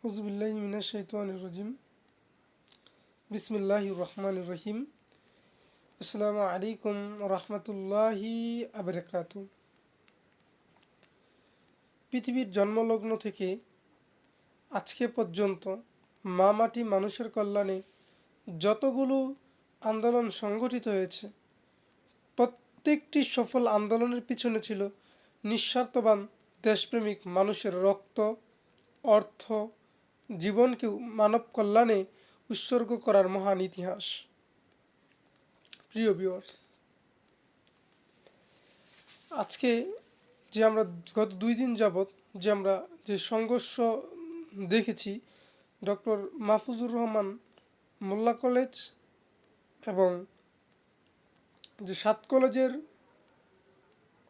আউযুবিল্লাহি মিনাশ শাইতানির রাজিম। বিসমিল্লাহির রহমানির রহিম। আসসালামু আলাইকুম ওয়া রাহমাতুল্লাহি ওয়া বারাকাতুহু। পৃথিবীর জন্মলগ্ন থেকে আজকে পর্যন্ত মা মাটি মানুষের কল্যাণে যতগুলো আন্দোলন সংগঠিত হয়েছে, প্রত্যেকটি সফল আন্দোলনের পিছনে ছিল নিঃস্বার্থবান দেশপ্রেমিক মানুষের রক্ত, অর্থ, জীবনকে মানব কল্যাণে উৎসর্গ করার মহান ইতিহাস। প্রিয় ভিউয়ার্স, আজকে যে আমরা গত 2 দিন যাবৎ যে সংঘর্ষ দেখেছি, ডক্টর মাহফুজুর রহমান মোল্লা কলেজ এবং যে 7 কলেজের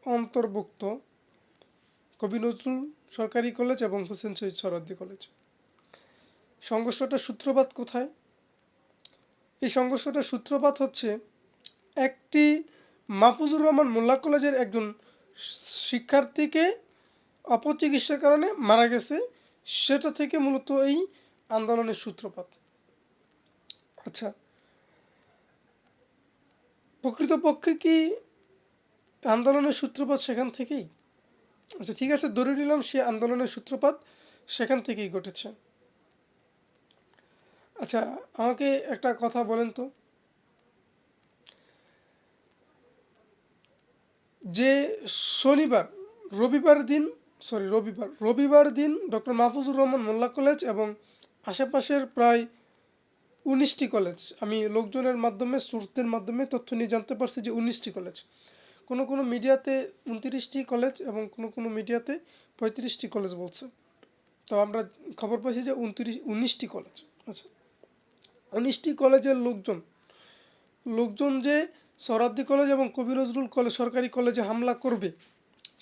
অন্তর্ভুক্ত কবি নজরুল সরকারি কলেজ এবং হোসেন শহীদ সোহরাওয়ার্দী কলেজ, সংঘর্ষটার সূত্রপাত কোথায়? এই সংঘর্ষটার সূত্রপাত হচ্ছে একটি মাহফুজুর রহমান মোল্লা কলেজের একজন শিক্ষার্থীকে অপচিকিৎসার কারণে মারা গেছে, সেটা থেকে মূলত এই আন্দোলনের সূত্রপাত। আচ্ছা, প্রকৃতপক্ষে কি আন্দোলনের সূত্রপাত সেখান থেকেই? আচ্ছা ঠিক আছে, ধরে নিলাম সে আন্দোলনের সূত্রপাত সেখান থেকেই ঘটেছে। আচ্ছা, আমাকে একটা কথা বলেন তো, যে রবিবার দিন ডক্টর মাহফুজুর রহমান মোল্লা কলেজ এবং আশেপাশের প্রায় 19টি কলেজ, আমি লোকজনের মাধ্যমে সোর্সদের মাধ্যমে তথ্য নিয়ে জানতে পারছি যে 19টি কলেজ, কোনো মিডিয়াতে 29টি কলেজ এবং কোনো মিডিয়াতে 35টি কলেজ বলছে। তো আমরা খবর পাইছি যে 19টি কলেজ। আচ্ছা, 19টি কলেজের লোকজন যে সোহরাওয়ার্দী কলেজ এবং কবি নজরুল কলেজ সরকারি কলেজে হামলা করবে,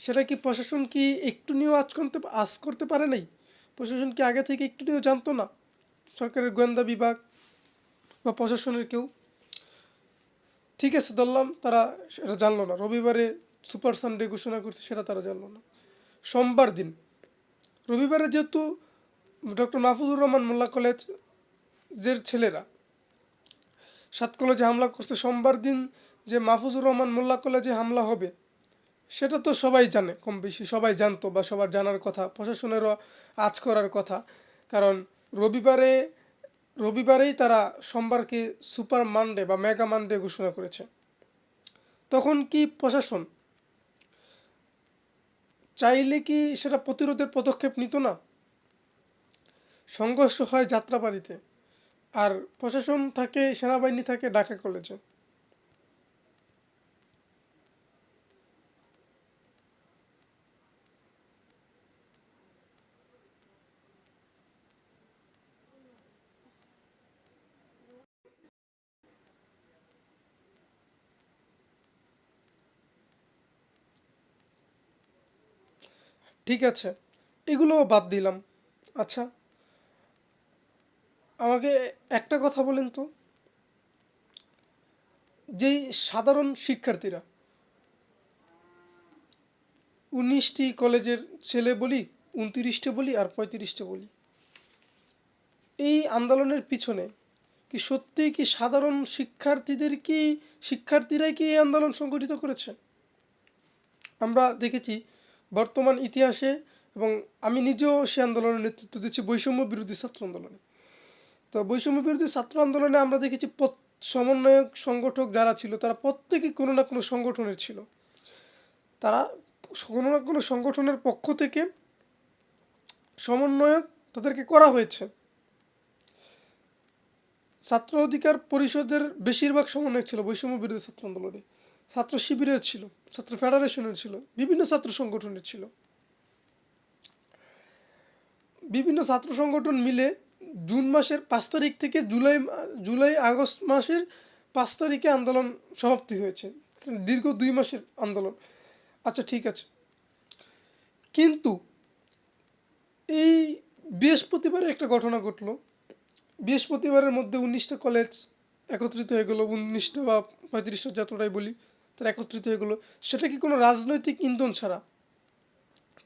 সেটা কি প্রশাসন কি একটু নিয়েও আজ করতে পারে নাই? প্রশাসন কি আগে থেকে একটু নিয়েও জানতো না? সরকারের গোয়েন্দা বিভাগ বা প্রশাসনের কেউ? ঠিক আছে, ধরলাম তারা সেটা জানলো না, রবিবারে সুপার সানডে ঘোষণা করছে সেটা তারা জানলো না। সোমবার দিন, রবিবারে যেহেতু ডক্টর মাহফুজুর রহমান মোল্লা কলেজের ছেলেরা 7 কলেজে হামলা করছে, সোমবার দিন যে মাহফুজুর রহমান মোল্লা কলেজে হামলা হবে সেটা তো সবাই জানে, কম বেশি সবাই জানতো বা সবার জানার কথা, প্রশাসনেরও আজ করার কথা। কারণ রবিবারেই তারা সোমবারকে সুপার মানডে বা মেগা মানডে ঘোষণা করেছে। তখন কি প্রশাসন চাইলে কি সেটা প্রতিরোধের পদক্ষেপ নিত না? সংঘর্ষ হয় যাত্রাবাড়িতে, আর প্রশাসন থাকে, সেনাবাহিনী থাকে ঢাকা কলেজে। ঠিক আছে, এগুলোও বাদ দিলাম। আচ্ছা, আমাকে একটা কথা বলেন তো, যেই সাধারণ শিক্ষার্থীরা 19টি কলেজের ছেলে বলি, 29টে বলি আর 35টে বলি, এই আন্দোলনের পিছনে কি সত্যিই কি সাধারণ শিক্ষার্থীরাই কি এই আন্দোলন সংগঠিত করেছে? আমরা দেখেছি বর্তমান ইতিহাসে, এবং আমি নিজেও সে আন্দোলনের নেতৃত্ব দিচ্ছি, বৈষম্য বিরোধী ছাত্র আন্দোলনে। তো বৈষম্য বিরোধী ছাত্র আন্দোলনে আমরা দেখেছি সমন্বয়ক সংগঠক যারা ছিল তারা প্রত্যেকেই কোনো না কোনো সংগঠনের ছিল। তারা কোনো না কোনো সংগঠনের পক্ষ থেকে সমন্বয়ক তাদেরকে করা হয়েছে। ছাত্র অধিকার পরিষদের বেশিরভাগ সমন্বয়ক ছিল বৈষম্য বিরোধী ছাত্র আন্দোলনে, ছাত্র শিবিরের ছিল, ছাত্র ফেডারেশনের ছিল, বিভিন্ন ছাত্র সংগঠনের ছিল। বিভিন্ন ছাত্র সংগঠন মিলে জুন মাসের 5 তারিখ থেকে আগস্ট মাসের 5 তারিখে আন্দোলন সমাপ্তি হয়েছে, দীর্ঘ 2 মাসের আন্দোলন। আচ্ছা ঠিক আছে, কিন্তু এই বৃহস্পতিবারে একটা ঘটনা ঘটলো। বৃহস্পতিবারের মধ্যে 19টা কলেজ একত্রিত হয়ে গেলো, 19টা বা 35টা যতটাই বলি, তারা একত্রিত হয়ে গেলো। সেটা কি কোনো রাজনৈতিক ইন্ধন ছাড়া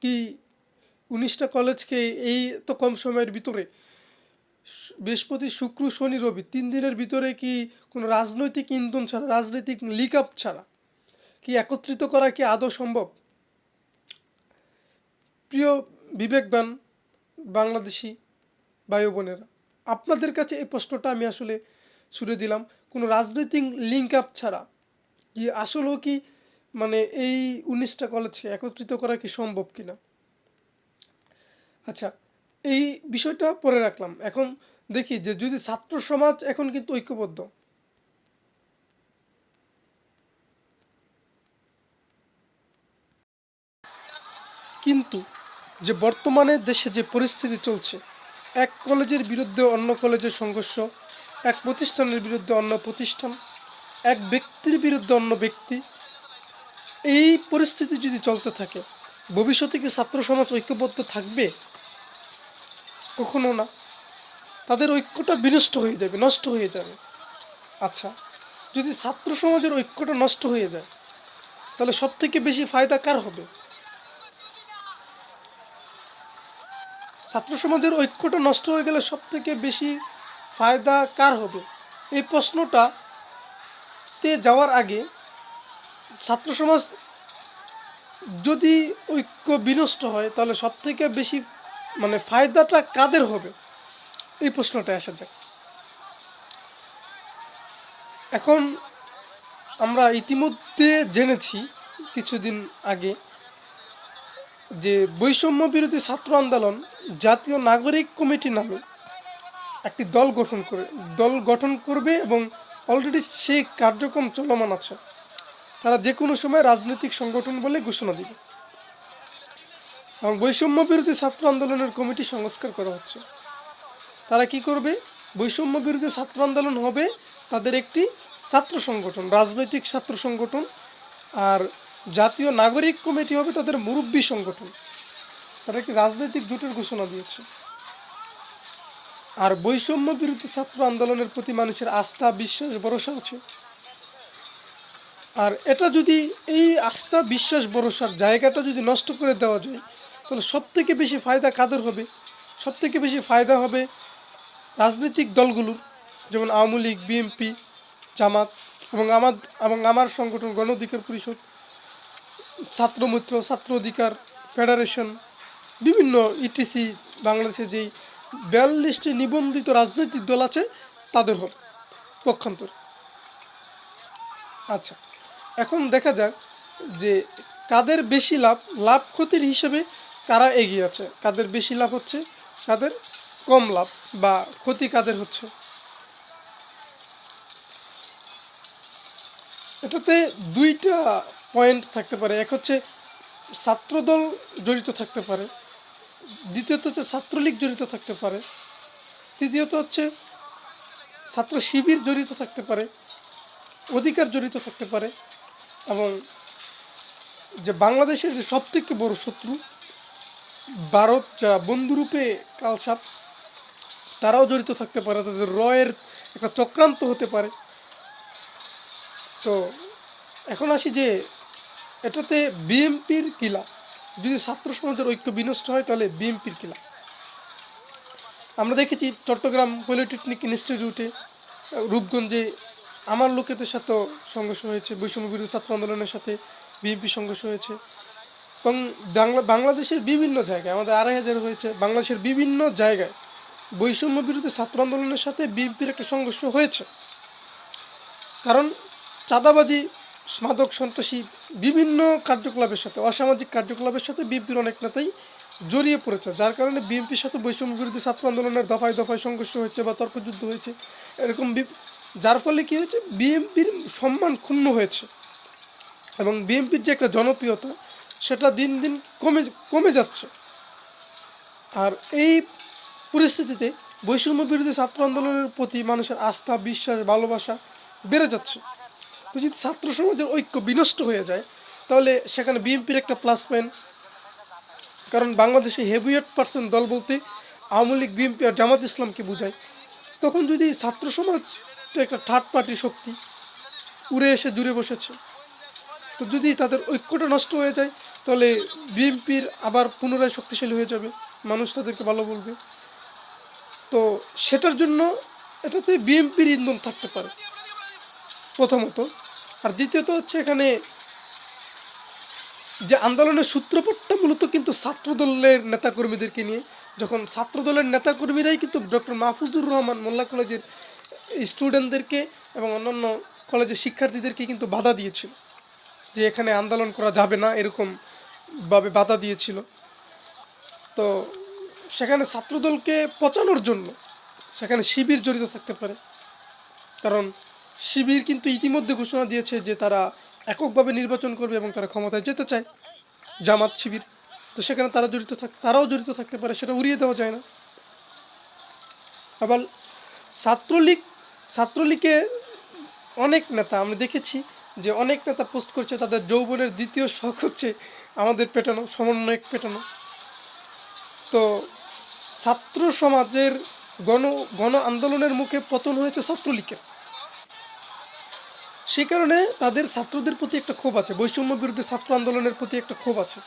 কি 19টা কলেজকে এই তো কম সময়ের ভিতরে বৃহস্পতি শুক্র শনি রবি 3 দিনের ভিতরে কি কোনো রাজনৈতিক ইন্ধন ছাড়া, রাজনৈতিক লিক আপ ছাড়া কি একত্রিত করা কি আদৌ সম্ভব? প্রিয় বিবেকবান বাংলাদেশি ভাই ও বোনেরা, আপনাদের কাছে এই প্রশ্নটা আমি আসলে ছুড়ে দিলাম, কোনো রাজনৈতিক লিঙ্ক আপ ছাড়া কি আসলেও কি মানে এই 19টা কলেজকে একত্রিত করা কি সম্ভব কিনা? আচ্ছা, এই বিষয়টা পরে রাখলাম। এখন দেখি যে যদি ছাত্র সমাজ এখন কিন্তু ঐক্যবদ্ধ, কিন্তু যে বর্তমানে দেশে যে পরিস্থিতি চলছে, এক কলেজের বিরুদ্ধে অন্য কলেজের সংঘর্ষ, এক প্রতিষ্ঠানের বিরুদ্ধে অন্য প্রতিষ্ঠান, এক ব্যক্তির বিরুদ্ধে অন্য ব্যক্তি, এই পরিস্থিতি যদি চলতে থাকে, ভবিষ্যতে কি ছাত্র সমাজ ঐক্যবদ্ধ থাকবে? কখনো না। তাদের ঐক্যটা বিনষ্ট হয়ে যাবে, নষ্ট হয়ে যাবে। আচ্ছা, যদি ছাত্র সমাজের ঐক্যটা নষ্ট হয়ে যায়, তাহলে সব থেকে বেশি ফায়দা কার হবে? ছাত্র সমাজের ঐক্যটা নষ্ট হয়ে গেলে সব থেকে বেশি ফায়দা কার হবে? এই প্রশ্নটাতে যাওয়ার আগে, ছাত্র সমাজ যদি ঐক্য বিনষ্ট হয় তাহলে সব থেকে বেশি মানে ফায়দাটা কাদের হবে, এই প্রশ্নটা আসা যায়। এখন আমরা ইতিমধ্যে জেনেছি কিছুদিন আগে যে বৈষম্য বিরোধী ছাত্র আন্দোলন জাতীয় নাগরিক কমিটি নামে একটি দল গঠন করবে এবং অলরেডি সেই কার্যক্রম চলমান আছে। তারা যে কোনো সময় রাজনৈতিক সংগঠন বলে ঘোষণা দিবে এবং বৈষম্য বিরোধী ছাত্র আন্দোলনের কমিটি সংস্কার করা হচ্ছে। তারা কি করবে? বৈষম্য বিরোধী ছাত্র আন্দোলন হবে তাদের একটি ছাত্র সংগঠন, রাজনৈতিক ছাত্র সংগঠন, আর জাতীয় নাগরিক কমিটি হবে তাদের মুরব্বী সংগঠন। তারা একটি রাজনৈতিক জোটের ঘোষণা দিয়েছে। আর বৈষম্য বিরোধী ছাত্র আন্দোলনের প্রতি মানুষের আস্থা, বিশ্বাস, ভরসা আছে। আর এটা যদি এই আস্থা, বিশ্বাস, ভরসার জায়গাটা যদি নষ্ট করে দেওয়া যায়, তাহলে সব থেকে বেশি ফায়দা কাদের হবে? সব থেকে বেশি ফায়দা হবে রাজনৈতিক দলগুলোর, যেমন আওয়ামী লীগ, বিএনপি, জামাত এবং আমার সংগঠন গণ অধিকার পরিষদ, ছাত্রমিত্র, ছাত্র অধিকার ফেডারেশন, বিভিন্ন ইটিসি, বাংলাদেশে যেই 42টি নিবন্ধিত রাজনৈতিক দল আছে তাদের হবে পক্ষান্তর। আচ্ছা, এখন দেখা যাক যে কাদের বেশি লাভ ক্ষতির হিসেবে কারা এগিয়ে আছে, কাদের বেশি লাভ হচ্ছে, কাদের কম লাভ বা ক্ষতি কাদের হচ্ছে। এটাতে দুইটা পয়েন্ট থাকতে পারে। এক হচ্ছে ছাত্রদল জড়িত থাকতে পারে, দ্বিতীয়ত হচ্ছে ছাত্রলীগ জড়িত থাকতে পারে, তৃতীয়ত হচ্ছে ছাত্র শিবির জড়িত থাকতে পারে, অধিকার জড়িত থাকতে পারে, এবং যে বাংলাদেশের যে সব থেকে বড় শত্রু ভারত, যা বন্ধুরূপে কালসাপ, তারাও জড়িত থাকতে পারে, তাদের রয়ের একটা চক্রান্ত হতে পারে। তো এখন আসি যে এটাতে বিএনপির কি লাভ? যদি ছাত্র সমাজের ঐক্য বিনষ্ট হয় তাহলে বিএনপির কি লাভ? আমরা দেখেছি চট্টগ্রাম পলিটেকনিক ইনস্টিটিউটে, রূপগঞ্জে আমার লোকেদের সাথেও সংঘর্ষ হয়েছে, বৈষম্য বিরোধী ছাত্র আন্দোলনের সাথে বিএনপি সংঘর্ষ হয়েছে, এবং বাংলাদেশের বিভিন্ন জায়গায় আমাদের 2,500 হয়েছে। বাংলাদেশের বিভিন্ন জায়গায় বৈষম্য বিরোধী ছাত্র আন্দোলনের সাথে বিএনপির একটা সংঘর্ষ হয়েছে। কারণ চাঁদাবাজি, মাদক সন্ত্রাসী, বিভিন্ন কার্যকলাপের সাথে, অসামাজিক কার্যকলাপের সাথে বিএনপির অনেক নেতাই জড়িয়ে পড়েছে, যার কারণে বিএনপির সাথে বৈষম্য বিরোধী ছাত্র আন্দোলনের দফায় দফায় সংঘর্ষ হয়েছে বা তর্কযুদ্ধ হয়েছে। এরকম যার ফলে কী হয়েছে? বিএনপির সম্মান ক্ষুণ্ণ হয়েছে এবং বিএনপির যে একটা জনপ্রিয়তা সেটা দিন দিন কমে যাচ্ছে। আর এই পরিস্থিতিতে বৈষম্য বিরোধী ছাত্র আন্দোলনের প্রতি মানুষের আস্থা, বিশ্বাস, ভালোবাসা বেড়ে যাচ্ছে। তো যদি ছাত্র সমাজের ঐক্য বিনষ্ট হয়ে যায় তাহলে সেখানে বিএনপির একটা প্লাস পয়েন্ট, কারণ বাংলাদেশে হেভিওয়েট পার্সেন্ট দল বলতে আওয়ামী লীগ, বিএনপি আর জামাত ইসলামকে বোঝায়। তখন যদি ছাত্র সমাজ একটা থার্ড পার্টি শক্তি উড়ে এসে জুড়ে বসেছে, তো যদি তাদের ঐক্যটা নষ্ট হয়ে যায় তাহলে বিএনপির আবার পুনরায় শক্তিশালী হয়ে যাবে, মানুষ তাদেরকে ভালো বলবে। তো সেটার জন্য এটাতে বিএনপির ইন্ধন থাকতে পারে প্রথমত। আর দ্বিতীয়ত হচ্ছে এখানে যে আন্দোলনের সূত্রপাতটা মূলত কিন্তু ছাত্রদলের নেতাকর্মীদেরকে নিয়ে, যখন ছাত্রদলের নেতাকর্মীরাই কিন্তু ডক্টর মাহফুজুর রহমান মোল্লা কলেজের স্টুডেন্টদেরকে এবং অন্যান্য কলেজের শিক্ষার্থীদেরকে কিন্তু বাধা দিয়েছিল যে এখানে আন্দোলন করা যাবে না, এরকম ভাবে বাধা দিয়েছিল। তো সেখানে ছাত্রদলকে পচানোর জন্য সেখানে শিবির জড়িত থাকতে পারে, কারণ শিবির কিন্তু ইতিমধ্যে ঘোষণা দিয়েছে যে তারা এককভাবে নির্বাচন করবে এবং তারা ক্ষমতায় যেতে চায়, জামাত শিবির। তো সেখানে তারাও জড়িত থাকতে পারে, সেটা উড়িয়ে দেওয়া যায় না। আবার ছাত্রলীগ ছাত্রলীগে অনেক নেতা আমরা দেখেছি যে অনেক নেতা পোস্ট করছে তাদের যৌবনের দ্বিতীয় শখ হচ্ছে আমাদের পেটানো, সমন্বয়ক পেটানো। তো ছাত্র সমাজের গণ গণ আন্দোলনের মুখে পতন হয়েছে ছাত্রলীগের, সেই কারণে তাদের ছাত্রদের প্রতি একটা ক্ষোভ আছে, বৈষম্য বিরুদ্ধে ছাত্র আন্দোলনের প্রতি একটা ক্ষোভ আছে,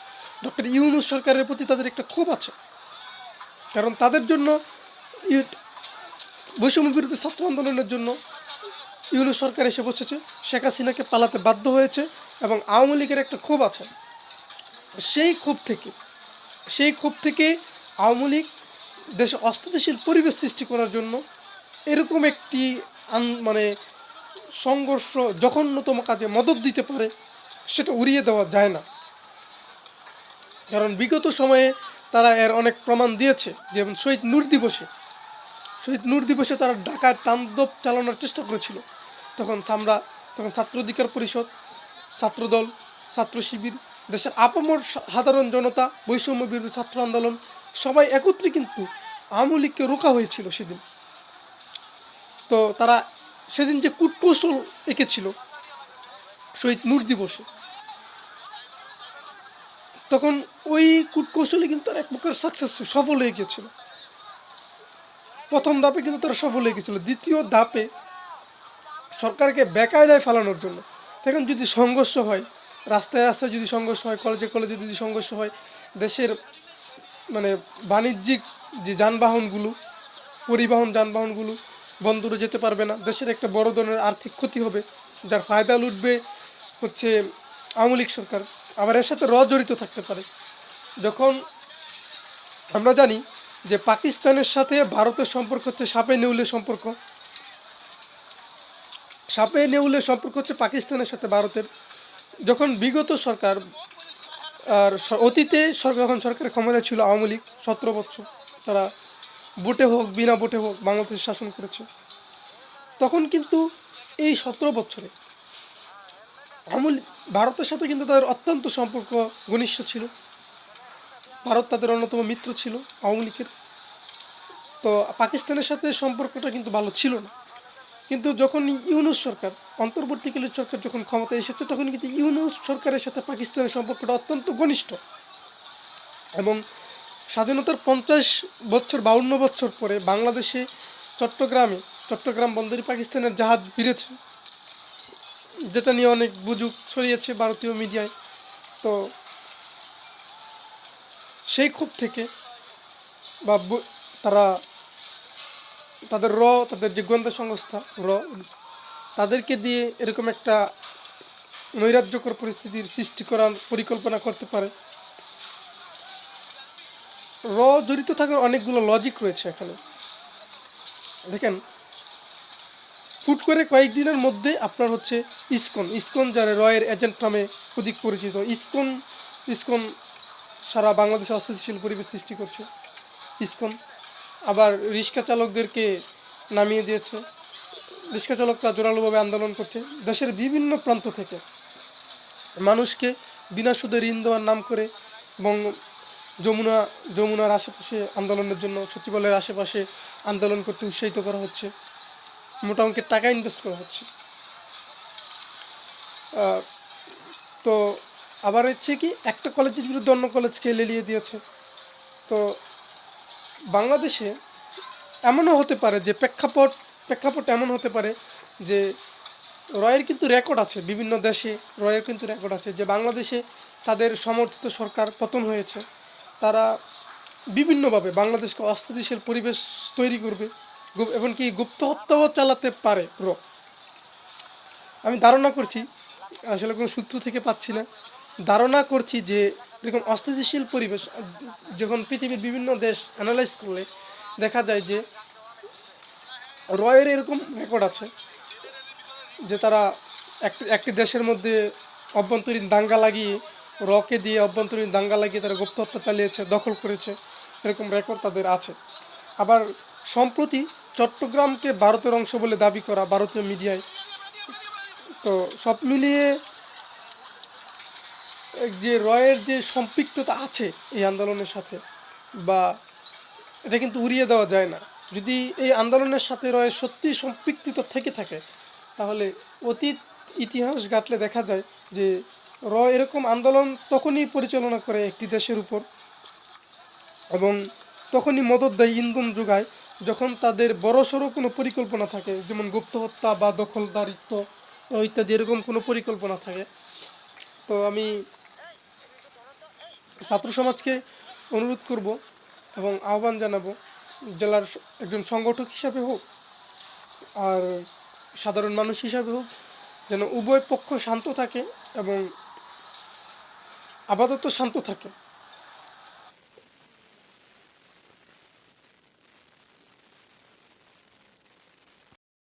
ডক্টর ইউনূস সরকারের প্রতি তাদের একটা ক্ষোভ আছে। কারণ তাদের জন্য বৈষম্য বিরুদ্ধে ছাত্র আন্দোলনের জন্য ইউনূস সরকার এসে বসেছে, শেখ হাসিনাকে পালাতে বাধ্য হয়েছে এবং আওয়ামী লীগের একটা ক্ষোভ আছে। সেই ক্ষোভ থেকে আওয়ামী লীগ দেশে অস্থিতিশীল পরিবেশ সৃষ্টি করার জন্য এরকম একটি মানে সংঘর্ষ জঘন্যতম কাজে মদত দিতে পারে, সেটা উড়িয়ে দেওয়া যায় না। কারণ বিগত সময়ে তারা এর অনেক প্রমাণ দিয়েছে, যেমন শহীদ নূর দিবসে তারা ঢাকায় তাণ্ডব চালানোর চেষ্টা করেছিল। তখন ছাত্র অধিকার পরিষদ, ছাত্রদল, ছাত্র শিবির, দেশের আপামর সাধারণ জনতা, বৈষম্য বিরোধী ছাত্র আন্দোলন সবাই একত্রে কিন্তু আওয়ামী লীগকে রোকা হয়েছিল সেদিন। তো তারা সেদিন যে কূটকৌশল এঁকেছিল শহীদ নূর দিবসে, তখন ওই কূটকৌশলে কিন্তু তারা এক প্রকার সফল হয়ে গিয়েছিল। প্রথম ধাপে কিন্তু তারা সফল হয়ে গেছিল, দ্বিতীয় ধাপে সরকারকে বেকায়দায় ফেলানোর জন্য। দেখুন, যদি সংঘর্ষ হয়, রাস্তায় রাস্তায় যদি সংঘর্ষ হয়, কলেজে কলেজে যদি সংঘর্ষ হয়, দেশের মানে বাণিজ্যিক যে পরিবহন যানবাহনগুলো বন্দরে যেতে পারবে না, দেশের একটা বড় ধরনের আর্থিক ক্ষতি হবে, যার ফায়দা লুটবে হচ্ছে আওয়ামী লীগ সরকার। আবার এর সাথে জড়িত থাকতে পারে। যখন আমরা জানি যে পাকিস্তানের সাথে ভারতের সম্পর্ক হচ্ছে সাপে নেউলে সম্পর্ক হচ্ছে পাকিস্তানের সাথে ভারতের। যখন বিগত সরকার আর অতীতে যখন সরকারের ক্ষমতায় ছিল আওয়ামী লীগ 17 বছর, তারা ভোটে হোক বিনা ভোটে হোক বাংলাদেশ শাসন করেছে, তখন কিন্তু এই 17 বছরে ভারতের সাথে কিন্তু তাদের অত্যন্ত সম্পর্ক ঘনিষ্ঠ ছিল। ভারত তাদের অন্যতম মিত্র ছিল আওয়ামী লীগের। তো পাকিস্তানের সাথে সম্পর্কটা কিন্তু ভালো ছিল না। কিন্তু যখন ইউনূস সরকার, অন্তর্বর্তীকালীন সরকার যখন ক্ষমতায় এসেছে, তখন কিন্তু ইউনূস সরকারের সাথে পাকিস্তানের সম্পর্কটা অত্যন্ত ঘনিষ্ঠ। এবং স্বাধীনতার 50 বছর 52 বছর পরে বাংলাদেশে চট্টগ্রাম বন্দরে পাকিস্তানের জাহাজ ভিড়েছে, যেটা নিয়ে অনেক গুজব ছড়িয়েছে ভারতীয় মিডিয়ায়। তো সেই ক্ষোভ থেকে বা তারা তাদের যে গোয়েন্দা সংস্থা তাদেরকে দিয়ে এরকম একটা নৈরাজ্যকর পরিস্থিতির সৃষ্টি করার পরিকল্পনা করতে পারে। জড়িত থাকার অনেকগুলো লজিক রয়েছে এখানে। দেখেন, হুট করে কয়েকদিনের মধ্যে আপনার হচ্ছে ইসকন যারা রয়ের এজেন্ট নামে অধিক পরিচিত, ইসকন সারা বাংলাদেশে অস্থিতিশীল পরিবেশ সৃষ্টি করছে। আবার রিক্সা চালকদেরকে নামিয়ে দিয়েছে, রিক্সা চালকরা জোরালোভাবে আন্দোলন করছে। দেশের বিভিন্ন প্রান্ত থেকে মানুষকে বিনা সুদে ঋণ দেওয়ার নাম করে এবং যমুনার আশেপাশে আন্দোলনের জন্য, সচিবালয়ের আশেপাশে আন্দোলন করতে উৎসাহিত করা হচ্ছে, মোটা অঙ্কের টাকা ইনভেস্ট করা হচ্ছে। তো আবার হচ্ছে কি, একটা কলেজের বিরুদ্ধে অন্য কলেজকে লেলিয়ে দিয়েছে। তো বাংলাদেশে এমনও হতে পারে যে প্রেক্ষাপট এমন হতে পারে যে রয়ের কিন্তু রেকর্ড আছে, বিভিন্ন দেশে রয়ের কিন্তু রেকর্ড আছে যে বাংলাদেশে তাদের সমর্থিত সরকার পতন হয়েছে, তারা বিভিন্নভাবে বাংলাদেশকে অস্থিতিশীল পরিবেশ তৈরি করবে, এমনকি গুপ্ত হত্যাও চালাতে পারে আমি ধারণা করছি, আসলে কোনো সূত্র থেকে পাচ্ছি না, ধারণা করছি যে এরকম অস্থিতিশীল পরিবেশ যখন পৃথিবীর বিভিন্ন দেশ অ্যানালাইজ করলে দেখা যায় যে রয়ের এরকম রেকর্ড আছে যে তারা একটি একটি দেশের মধ্যে অভ্যন্তরীণ দাঙ্গা লাগিয়ে, রকে দিয়ে অভ্যন্তরীণ দাঙ্গা লাগিয়ে তারা গুপ্ত হত্যা চালিয়েছে, দখল করেছে, এরকম রেকর্ড তাদের আছে। আবার সম্প্রতি চট্টগ্রামকে ভারতের অংশ বলে দাবি করা ভারতীয় মিডিয়ায়। তো সব মিলিয়ে যে রয়ের যে সম্পৃক্ততা আছে এই আন্দোলনের সাথে, বা এটা কিন্তু উড়িয়ে দেওয়া যায় না। যদি এই আন্দোলনের সাথে রয়ের সত্যি সম্পৃক্ততা থেকে থাকে, তাহলে অতীত ইতিহাস ঘাটলে দেখা যায় যে এরকম আন্দোলন তখনই পরিচালনা করে একটি দেশের উপর, এবং তখনই মদত দেয়, ইন্ধন যোগায়, যখন তাদের বড়সড় কোনো পরিকল্পনা থাকে, যেমন গুপ্ত হত্যা বা দখলদারিত্ব ইত্যাদি এরকম কোনো পরিকল্পনা থাকে। তো আমি ছাত্র সমাজকে অনুরোধ করব এবং আহ্বান জানাবো, জেলার একজন সংগঠক হিসাবে হোক আর সাধারণ মানুষ হিসাবে হোক, যেন উভয় পক্ষ শান্ত থাকে এবং আপাতত শান্ত থাকে।